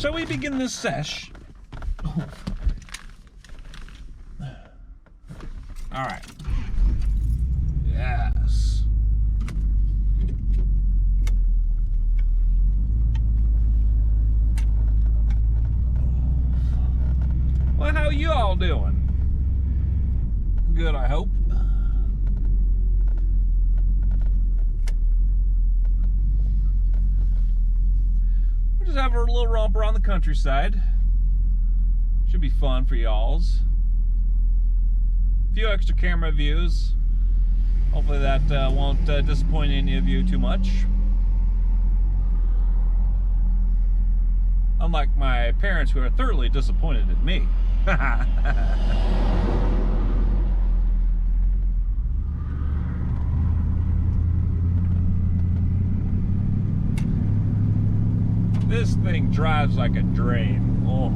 shall we begin this sesh? All right. Yes. Well, how you all doing? Good, I hope. We're just having a little romp around the countryside. Should be fun for y'alls. A few extra camera views. Hopefully that won't disappoint any of you too much. Unlike my parents, who are thoroughly disappointed in me. This thing drives like a dream. Oh.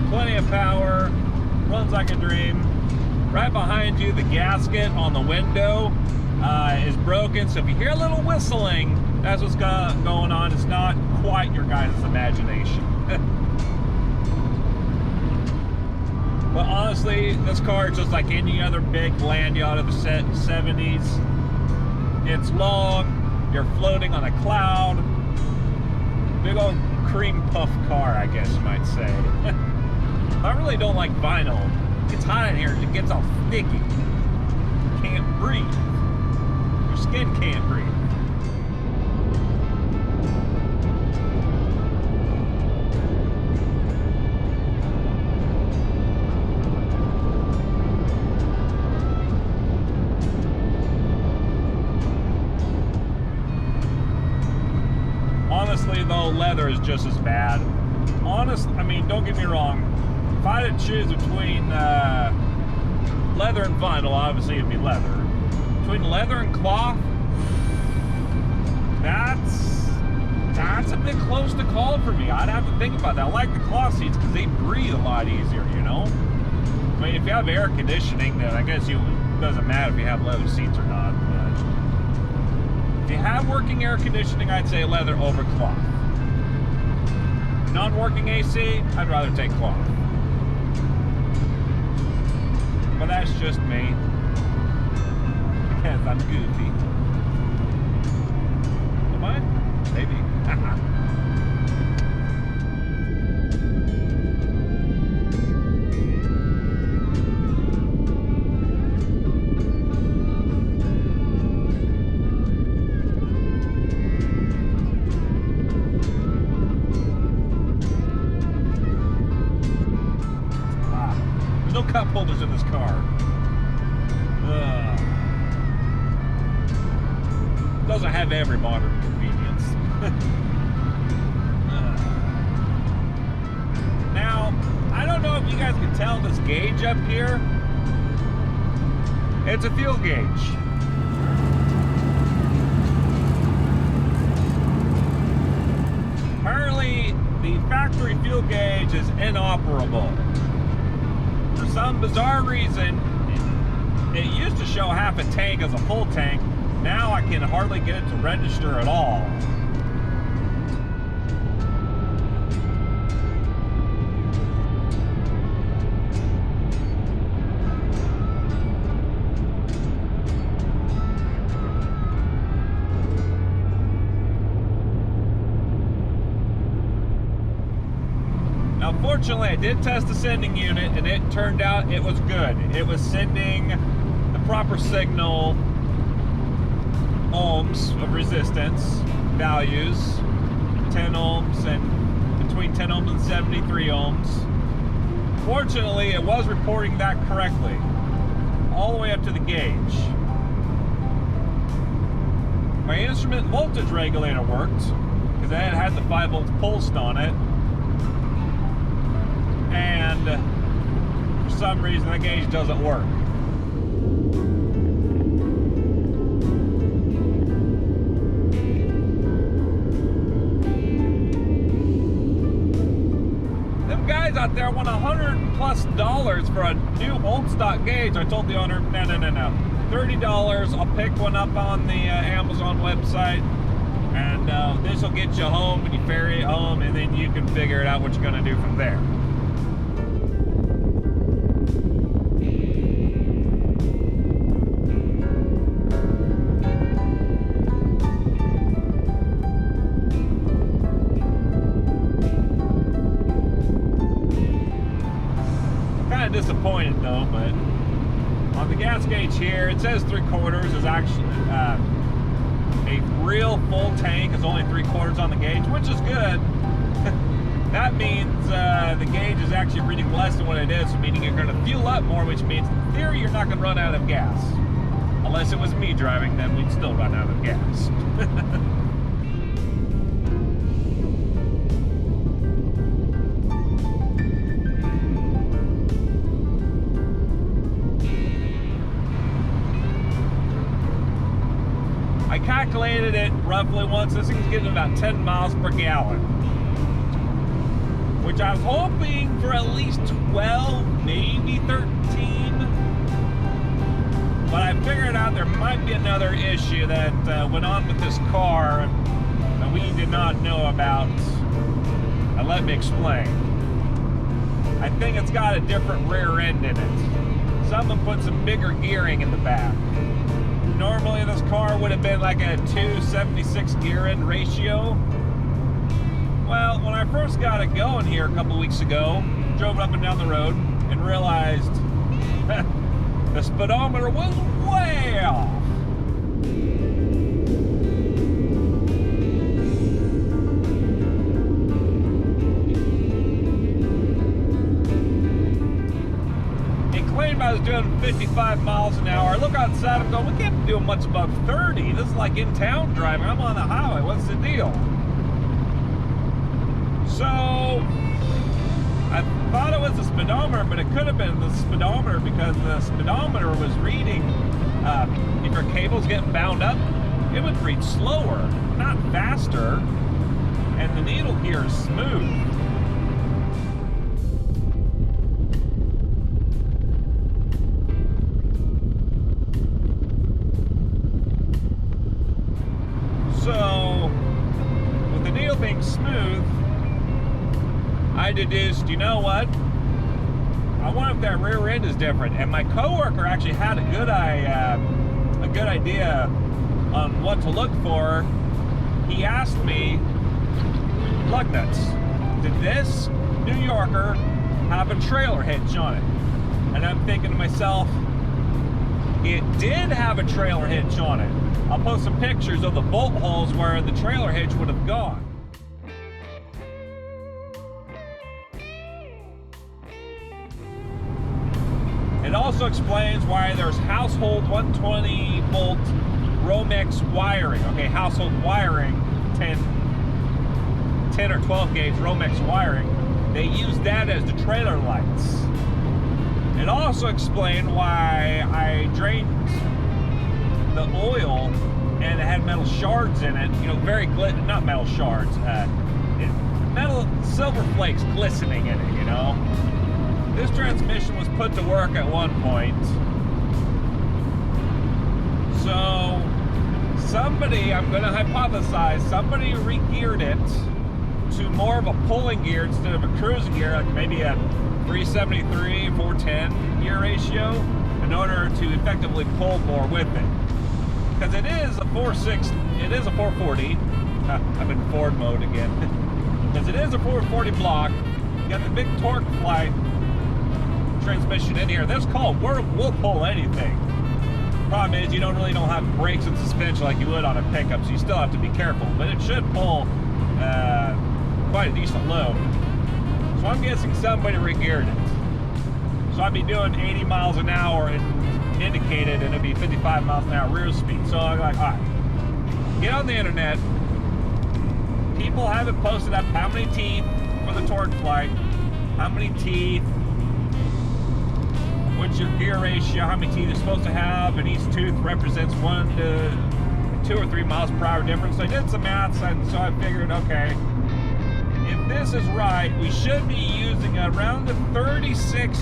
Plenty of power, runs like a dream. Right behind you, the gasket on the window is broken, so if you hear a little whistling, that's what's going on. It's not quite your guys' imagination. But honestly, this car is just like any other big land yacht of the 70s. It's long, you're floating on a cloud. Big old cream puff car, I guess you might say. I really don't like vinyl. It gets hot in here, it gets all sticky. You can't breathe. Your skin can't breathe. Honestly though, leather is just as bad. I mean, don't get me wrong. If I had to choose between leather and vinyl, obviously it'd be leather. Between leather and cloth, that's a bit close to call for me. I'd have to think about that. I like the cloth seats because they breathe a lot easier, you know? I mean, if you have air conditioning, then I guess it doesn't matter if you have leather seats or not. But if you have working air conditioning, I'd say leather over cloth. Non-working AC, I'd rather take cloth. But that's just me. Because I'm goofy. Am I? Maybe. There's no cup holders in this car. Doesn't have every modern convenience. Now, I don't know if you guys can tell this gauge up here. It's a fuel gauge. Apparently, the factory fuel gauge is inoperable. For some bizarre reason, it used to show half a tank as a full tank. Now I can hardly get it to register at all. Now fortunately I did test the sending unit and it turned out it was good. It was sending the proper signal ohms of resistance values, 10 ohms and between 10 ohms and 73 ohms. Fortunately, it was reporting that correctly, all the way up to the gauge. My instrument voltage regulator worked, because it had the 5 volts pulsed on it, and for some reason the gauge doesn't work. out there want $100+ for a new old stock gauge. I told the owner, no, $30. I'll pick one up on the Amazon website, and this will get you home, and you ferry it home, and then you can figure it out what you're going to do from there. Disappointed though, but on the gas gauge here it says 3/4 is actually a real full tank is only 3/4 on the gauge, which is good. That means the gauge is actually reading less than what it is, meaning you're going to fuel up more, which means in theory you're not going to run out of gas. Unless it was me driving, then we'd still run out of gas. I calculated it roughly once. This thing's getting about 10 miles per gallon, which I was hoping for at least 12, maybe 13. But I figured out there might be another issue that went on with this car that we did not know about. And let me explain. I think it's got a different rear end in it. Someone put some bigger gearing in the back. Normally this car would have been like a 276 gear end ratio. Well, when I first got it going here a couple weeks ago, drove up and down the road and realized the speedometer was way off. I was doing 55 miles an hour. I look outside, I'm going, we can't be doing much above 30. This is like in town driving. I'm on the highway. What's the deal? So I thought it was the speedometer, but it could have been the speedometer because the speedometer was reading, if your cable's getting bound up, it would read slower, not faster. And the needle gear is smooth. So, with the needle being smooth, I deduced, you know what? I wonder if that rear end is different. And my coworker actually had a good idea on what to look for. He asked me, lug nuts, did this New Yorker have a trailer hitch on it? And I'm thinking to myself, it did have a trailer hitch on it. I'll post some pictures of the bolt holes where the trailer hitch would have gone. It also explains why there's household 120 volt Romex wiring. Okay, household wiring, 10 or 12 gauge Romex wiring. They use that as the trailer lights. It also explained why I drained the oil and it had metal shards in it, you know, not metal shards, metal silver flakes glistening in it, you know. This transmission was put to work at one point. So somebody, I'm going to hypothesize, somebody re-geared it to more of a pulling gear instead of a cruising gear, like maybe a 373, 410 gear ratio, in order to effectively pull more with it. Because it is a 440. I'm in Ford mode again. Because it is a 440 block. You got the big torque flight transmission in here. This call will pull anything. Problem is you don't have brakes and suspension like you would on a pickup, so you still have to be careful. But it should pull quite a decent load. So I'm guessing somebody re-geared it. So I'd be doing 80 miles an hour and indicated, and it'd be 55 miles an hour rear speed. So I'm like, all right, get on the internet. People have it posted up how many teeth for the torque flight, how many teeth, what's your gear ratio, how many teeth you're supposed to have, and each tooth represents 1 to 2 or 3 miles per hour difference. So I did some maths, and so I figured, okay, if this is right, we should be using around the 36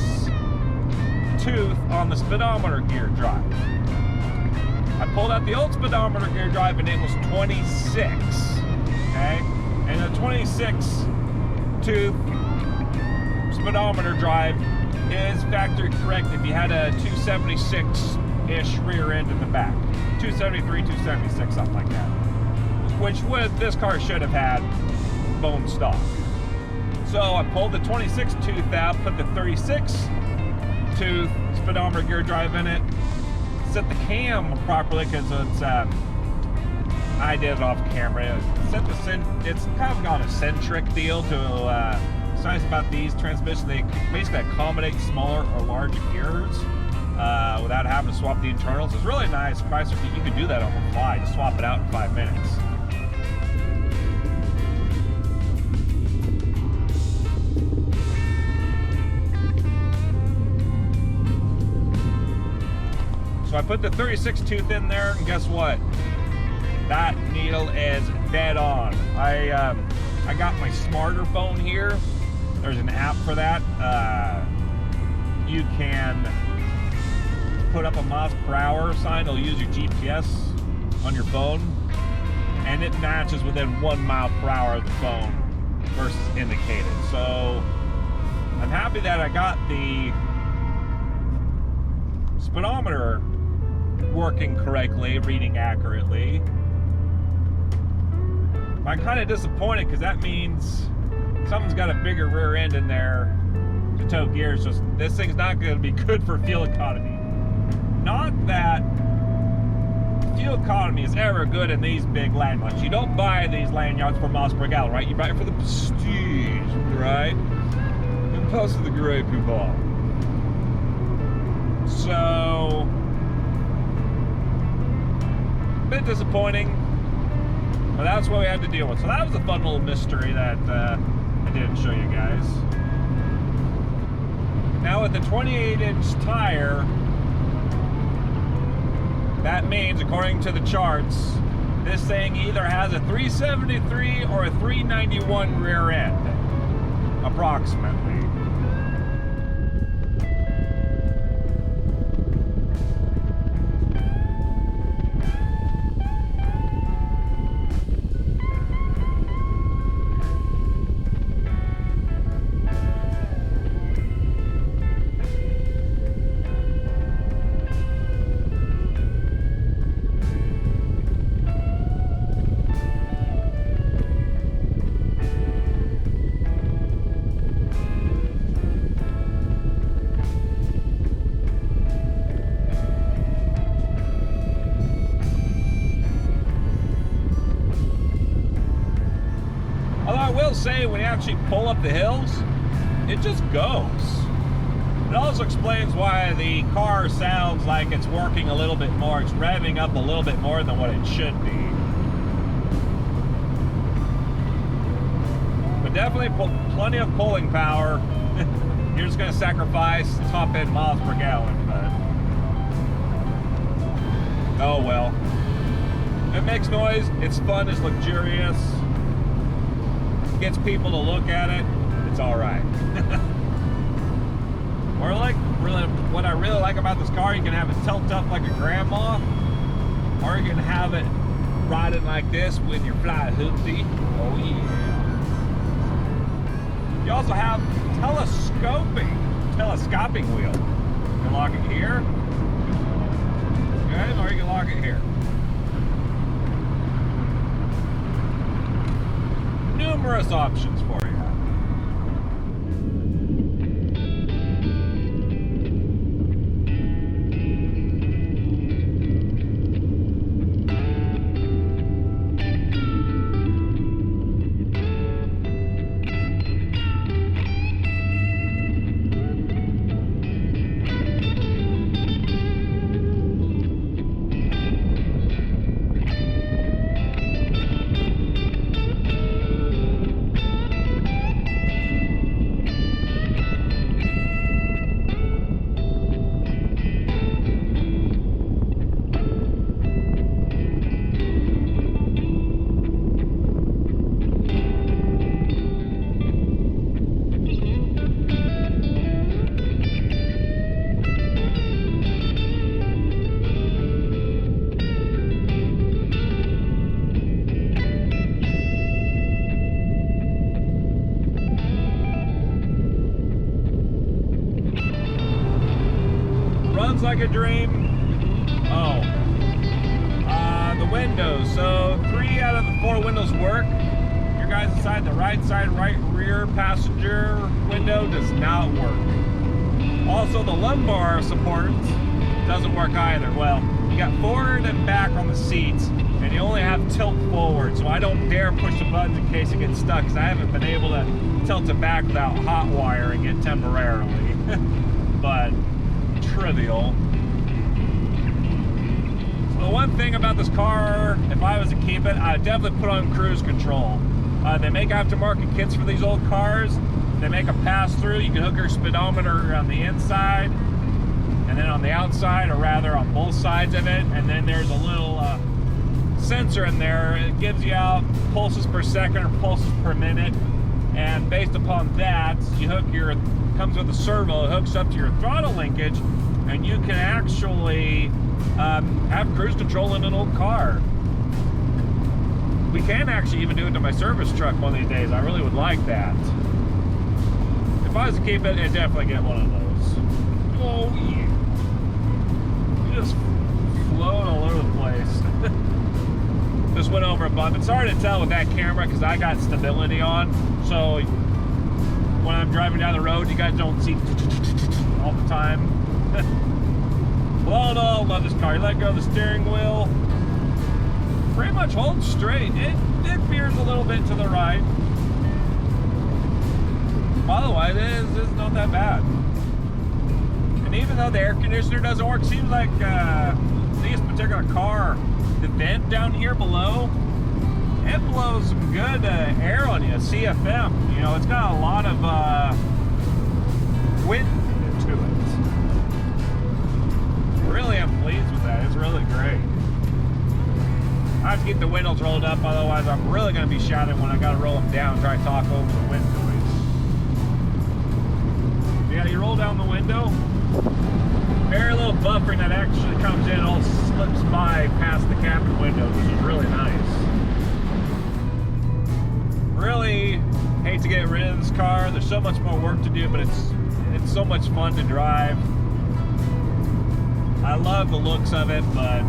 tooth on the speedometer gear drive. I pulled out the old speedometer gear drive and it was 26, okay? And the 26 tooth speedometer drive is factory correct if you had a 276-ish rear end in the back. 273, 276, something like that. Which this car should have had bone stock. So I pulled the 26 tooth out, put the 36 tooth speedometer gear drive in it, set the cam properly because it's I did it off camera. It's kind of got a centric deal to it's nice about these transmissions. They basically accommodate smaller or larger gears without having to swap the internals. It's really nice. Chrysler, you can do that on the fly. Just swap it out in 5 minutes. So I put the 36 tooth in there, and guess what? That needle is dead on. I got my smarter phone here. There's an app for that. You can put up a miles per hour sign. It'll use your GPS on your phone, and it matches within 1 mile per hour of the phone versus indicated. So I'm happy that I got the speedometer working correctly, reading accurately. I'm kind of disappointed because that means something's got a bigger rear end in there to tow gears. Just this thing's not going to be good for fuel economy. Not that fuel economy is ever good in these big land yachts. You don't buy these land yachts for miles per gallon, right? You buy it for the prestige, right? And plus the great people. So, a bit disappointing, but that's what we had to deal with. So that was a fun little mystery that I didn't show you guys. Now with the 28-inch tire, that means, according to the charts, this thing either has a 373 or a 391 rear end, approximately. Say when you actually pull up the hills, it just goes. It also explains why the car sounds like it's working a little bit more. It's revving up a little bit more than what it should be. But definitely plenty of pulling power. You're just going to sacrifice top end miles per gallon, but oh well. It makes noise, it's fun, it's luxurious. Gets people to look at it, it's all right. Or what I really like about this car, you can have it tilt up like a grandma, or you can have it riding like this with your fly hoopty. Oh yeah. You also have telescoping wheel. You can lock it here, okay, or you can lock it here. Numerous options for you. like a dream. Oh, the windows. So 3 out of the 4 windows work. Your guys inside the right side, right rear passenger window does not work. Also, the lumbar support doesn't work either. Well, you got forward and back on the seats, and you only have tilt forward, so I don't dare push the buttons in case it gets stuck, because I haven't been able to tilt it back without hot wiring it temporarily. But trivial. So the one thing about this car, if I was to keep it, I'd definitely put on cruise control. They make aftermarket kits for these old cars. They make a pass-through. You can hook your speedometer on the inside, and then on the outside, or rather on both sides of it, and then there's a little sensor in there. It gives you out pulses per second or pulses per minute, and based upon that, you hook your, comes with a servo, it hooks up to your throttle linkage, and you can actually have cruise control in an old car. We can actually even do it to my service truck one of these days. I really would like that. If I was to keep it, I'd definitely get one of those. Oh yeah. You just float all over the place. Just went over a bump. It's hard to tell with that camera because I got stability on. So when I'm driving down the road, you guys don't see all the time. Well, all in all, love this car. You let go of the steering wheel, pretty much holds straight. It veers a little bit to the right. Otherwise, it's not that bad. And even though the air conditioner doesn't work, it seems like this particular car, the vent down here below, it blows some good air on you. CFM, you know, it's got a lot of wind to it. Really, I'm pleased with that. It's really great. I have to keep the windows rolled up, otherwise I'm really going to be shouting when I got to roll them down and try to talk over the wind noise. Yeah, you roll down the window, very little buffering that actually comes in, all slips by past the cabin windows, which is really nice. Really hate to get rid of this car. There's so much more work to do, but it's so much fun to drive. I love the looks of it, but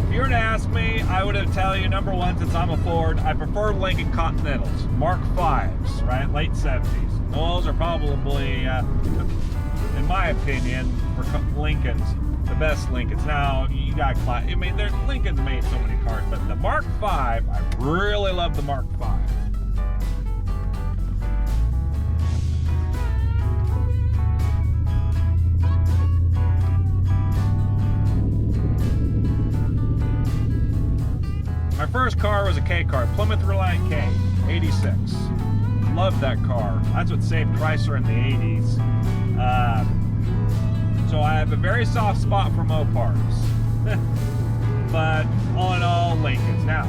if you were to ask me, I would have tell you, number one, since I'm a Ford, I prefer Lincoln Continentals, Mark 5s, right, late 70s. Those are probably, in my opinion, for Lincolns, the best Lincolns. Now, you got, I mean, Lincoln's made so many cars, but the Mark 5, I really love the Mark 5. My first car was a K car, Plymouth Reliant K, 86. Loved that car. That's what saved Chrysler in the 80s. So I have a very soft spot for Mopars. But all in all, Lincolns. Now,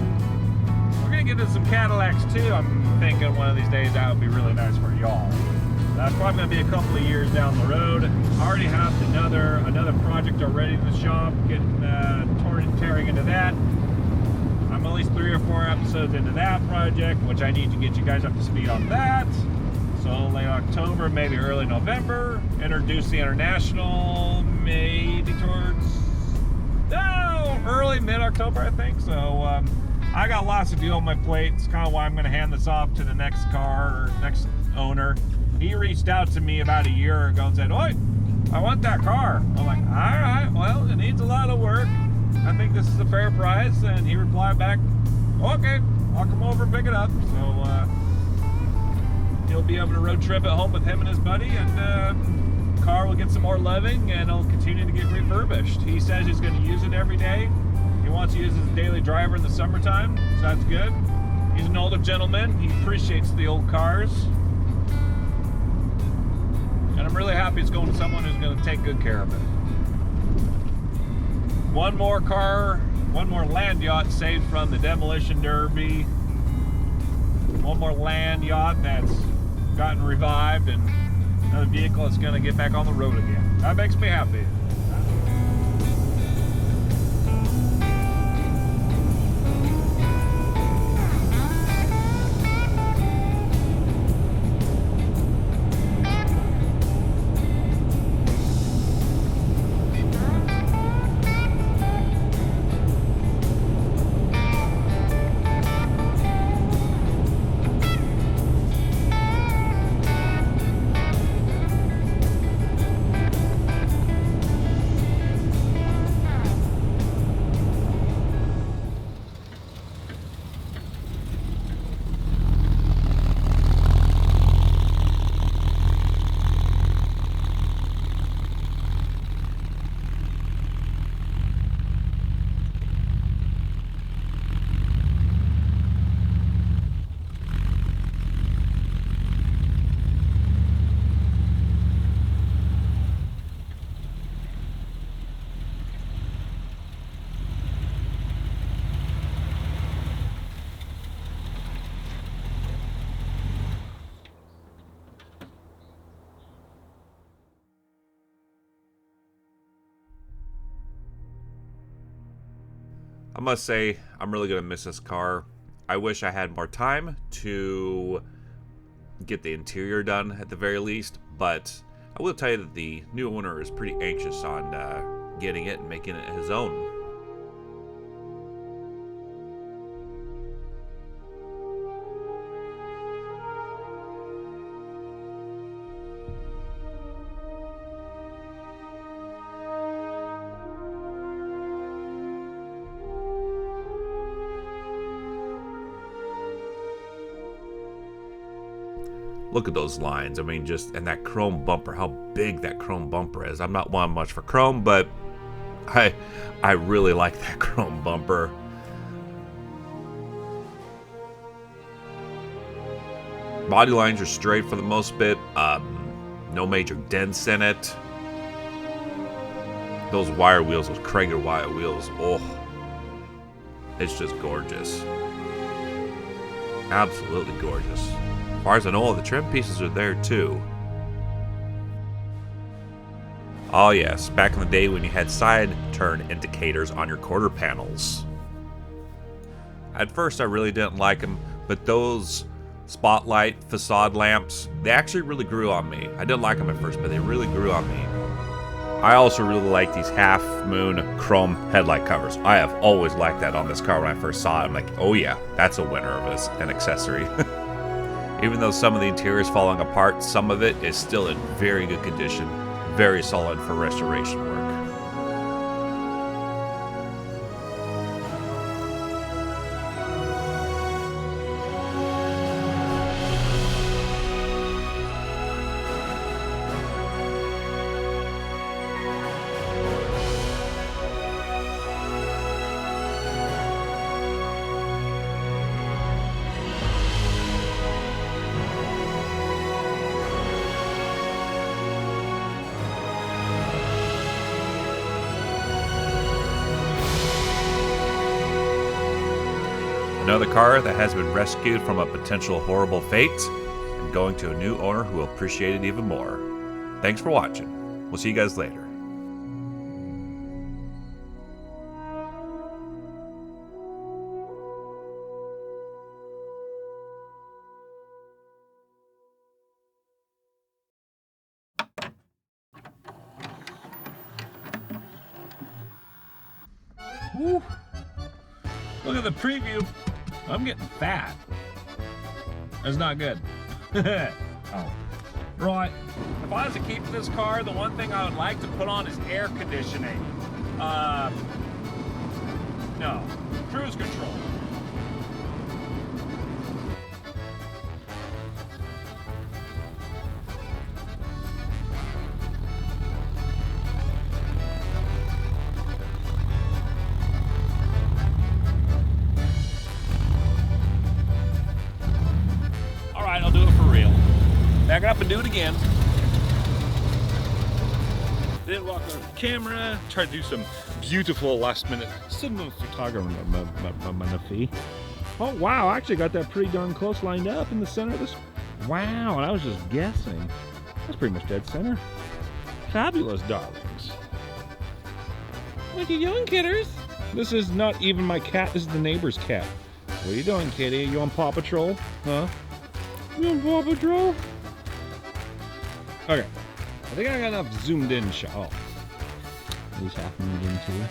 we're going to get into some Cadillacs too. I'm thinking one of these days that would be really nice for y'all. That's probably going to be a couple of years down the road. I already have another project already in the shop, getting tearing into that. I'm at least 3 or 4 episodes into that project, which I need to get you guys up to speed on that. So late October, maybe early November, introduce the International maybe towards early mid-October, I think. So I got lots to do on my plate. It's kind of why I'm going to hand this off to the next car or next owner. He reached out to me about a year ago and said, "Oi, I want that car." I'm like, all right, well, it needs a lot of work. I think this is a fair price. And he replied back, "Okay, I'll come over and pick it up." So he'll be able to road trip at home with him and his buddy, and the car will get some more loving and it'll continue to get refurbished. He says he's going to use it every day. He wants to use it as a daily driver in the summertime, so that's good. He's an older gentleman. He appreciates the old cars. And I'm really happy it's going to someone who's going to take good care of it. One more land yacht saved from the demolition derby. One more land yacht that's gotten revived, and another vehicle that's going to get back on the road again. That makes me happy. I must say, I'm really going to miss this car. I wish I had more time to get the interior done at the very least, but I will tell you that the new owner is pretty anxious on getting it and making it his own. Look at those lines. I mean, just, and that chrome bumper, how big that chrome bumper is. I'm not one much for chrome, but I really like that chrome bumper. Body lines are straight for the most bit. No major dents in it. Those wire wheels, those Chrysler wire wheels, oh, it's just gorgeous. Absolutely gorgeous. As far as I know, the trim pieces are there too. Oh yes, back in the day when you had side turn indicators on your quarter panels. At first I really didn't like them, but those spotlight facade lamps, they actually really grew on me. I didn't like them at first, but they really grew on me. I also really like these half moon chrome headlight covers. I have always liked that on this car when I first saw it. I'm like, oh yeah, that's a winner of an accessory. Even though some of the interior is falling apart, some of it is still in very good condition. Very solid for restoration work. Another car that has been rescued from a potential horrible fate and going to a new owner who will appreciate it even more. Thanks for watching. We'll see you guys later. Woo. Look at the preview. I'm getting fat. That's not good. Oh. Right. If I was to keep this car, the one thing I would like to put on is air conditioning. No. Cruise control. I'll do it for real. Back it up and do it again. Then walk over the camera, try to do some beautiful last minute cinematography. Oh wow, I actually got that pretty darn close lined up in the center of this. Wow, and I was just guessing. That's pretty much dead center. Fabulous, darlings. What are you doing, kidders? This is not even my cat, this is the neighbor's cat. What are you doing, kitty? You on Paw Patrol? Huh? You on Paw Patrol? Okay. I think I got enough zoomed in shot. Oh. At least half moved into it.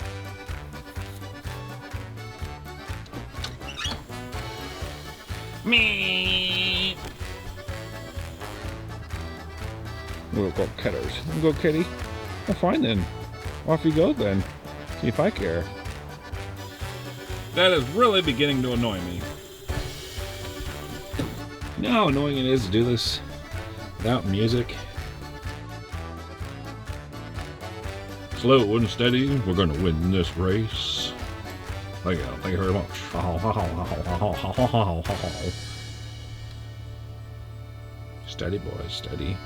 Me. We'll go Kitters. We'll go Kitty. Well, fine then. Off you go then. See if I care. That is really beginning to annoy me. You know how annoying it is to do this without music? Slow and steady, we're gonna win this race. Thank you very much. Steady boys, steady.